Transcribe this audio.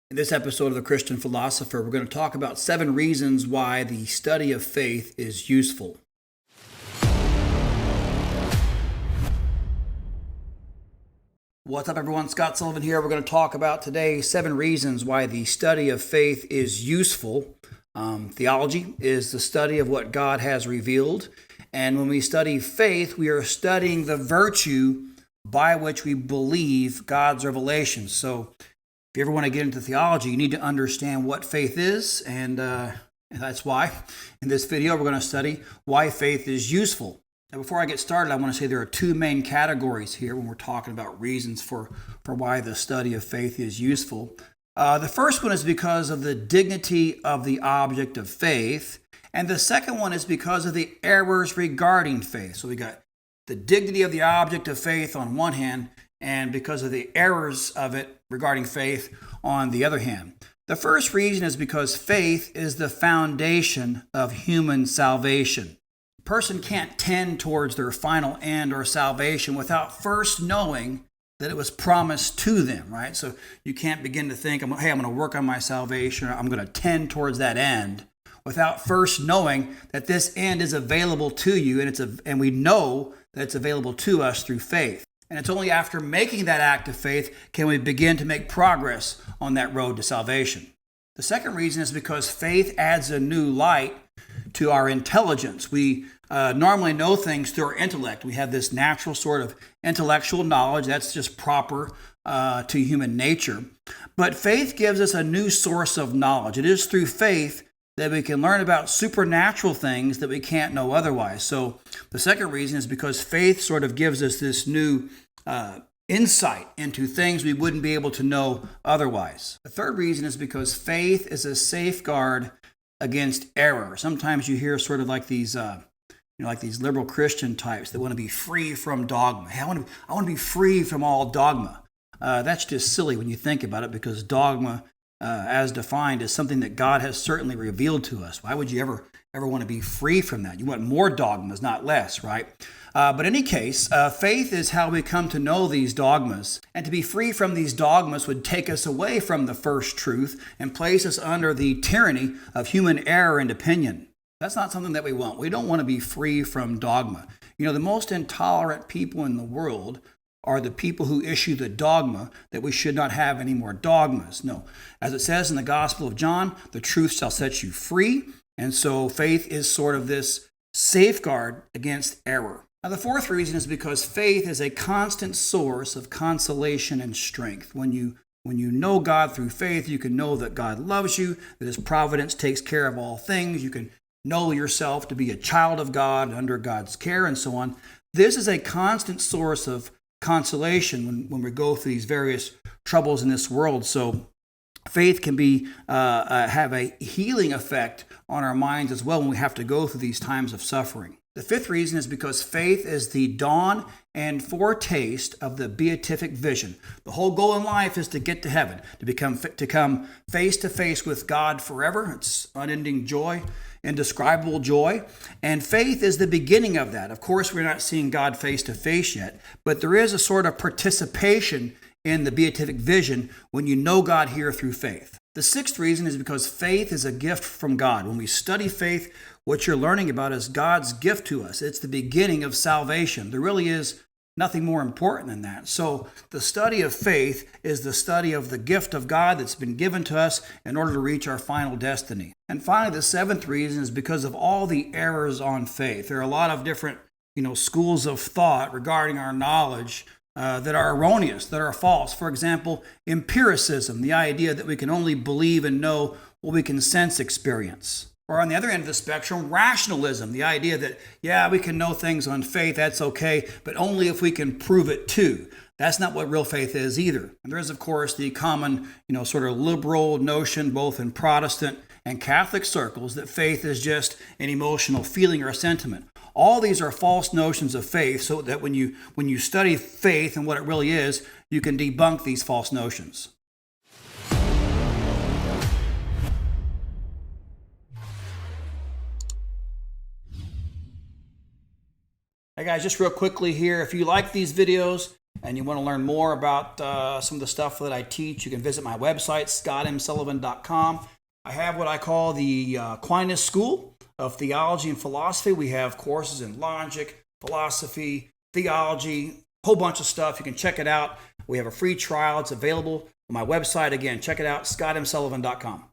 In this episode of The Christian Philosopher, we're going to talk about 7 reasons why the study of faith is useful. What's up, everyone? Scott Sullivan here. We're going to talk about today 7 reasons why the study of faith is useful. Theology is the study of what God has revealed. And when we study faith, we are studying the virtue by which we believe God's revelation. So if you ever want to get into theology, you need to understand what faith is, and that's why in this video we're going to study why faith is useful. Now, before I get started, I want to say there are 2 main categories here when we're talking about reasons for why the study of faith is useful. The first one is because of the dignity of the object of faith, and the second one is because of the errors regarding faith. So we got the dignity of the object of faith on one hand, and because of the errors of it regarding faith on the other hand. The first reason is because faith is the foundation of human salvation. A person can't tend towards their final end or salvation without first knowing that it was promised to them, right? So you can't begin to think, hey, I'm going to work on my salvation, or I'm going to tend towards that end, without first knowing that this end is available to you, and we know that it's available to us through faith. And it's only after making that act of faith can we begin to make progress on that road to salvation. The second reason is because faith adds a new light to our intelligence. We normally know things through our intellect. We have this natural sort of intellectual knowledge that's just proper to human nature. But faith gives us a new source of knowledge. It is through faith that we can learn about supernatural things that we can't know otherwise. So the second reason is because faith sort of gives us this new insight into things we wouldn't be able to know otherwise. The third reason is because faith is a safeguard against error. Sometimes you hear sort of like these like these liberal Christian types that want to be free from dogma. Hey, I want to be free from all dogma. That's just silly when you think about it, because dogma, as defined, is something that God has certainly revealed to us. Why would you ever want to be free from that? You want more dogmas, not less, right? But in any case, faith is how we come to know these dogmas. And to be free from these dogmas would take us away from the first truth and place us under the tyranny of human error and opinion. That's not something that we want. We don't want to be free from dogma. The most intolerant people in the world are the people who issue the dogma that we should not have any more dogmas. No, as it says in the Gospel of John, the truth shall set you free. And so faith is sort of this safeguard against error. Now, the fourth reason is because faith is a constant source of consolation and strength. When you know God through faith, you can know that God loves you, that His providence takes care of all things. You can know yourself to be a child of God under God's care and so on. This is a constant source of consolation when we go through these various troubles in this world. So faith can have a healing effect on our minds as well when we have to go through these times of suffering. The fifth reason is because faith is the dawn and foretaste of the beatific vision. The whole goal in life is to get to heaven, to come face to face with God forever. It's unending joy, indescribable joy. And faith is the beginning of that. Of course, we're not seeing God face to face yet, but there is a sort of participation in the beatific vision when you know God here through faith. The sixth reason is because faith is a gift from God. When we study faith, what you're learning about is God's gift to us. It's the beginning of salvation. There really is nothing more important than that. So the study of faith is the study of the gift of God that's been given to us in order to reach our final destiny. And finally, the seventh reason is because of all the errors on faith. There are a lot of different, schools of thought regarding our knowledge that are erroneous, that are false. For example, empiricism, the idea that we can only believe and know what we can sense experience. Or on the other end of the spectrum, rationalism, the idea that, we can know things on faith, that's okay, but only if we can prove it too. That's not what real faith is either. And there is, of course, the common, sort of liberal notion, both in Protestant and Catholic circles, that faith is just an emotional feeling or a sentiment. All these are false notions of faith, so that when you study faith and what it really is, you can debunk these false notions. Hey guys, just real quickly here, if you like these videos and you want to learn more about some of the stuff that I teach, you can visit my website, scottmsullivan.com. I have what I call the Aquinas School of Theology and Philosophy. We have courses in logic, philosophy, theology, a whole bunch of stuff. You can check it out. We have a free trial. It's available on my website. Again, check it out, scottmsullivan.com.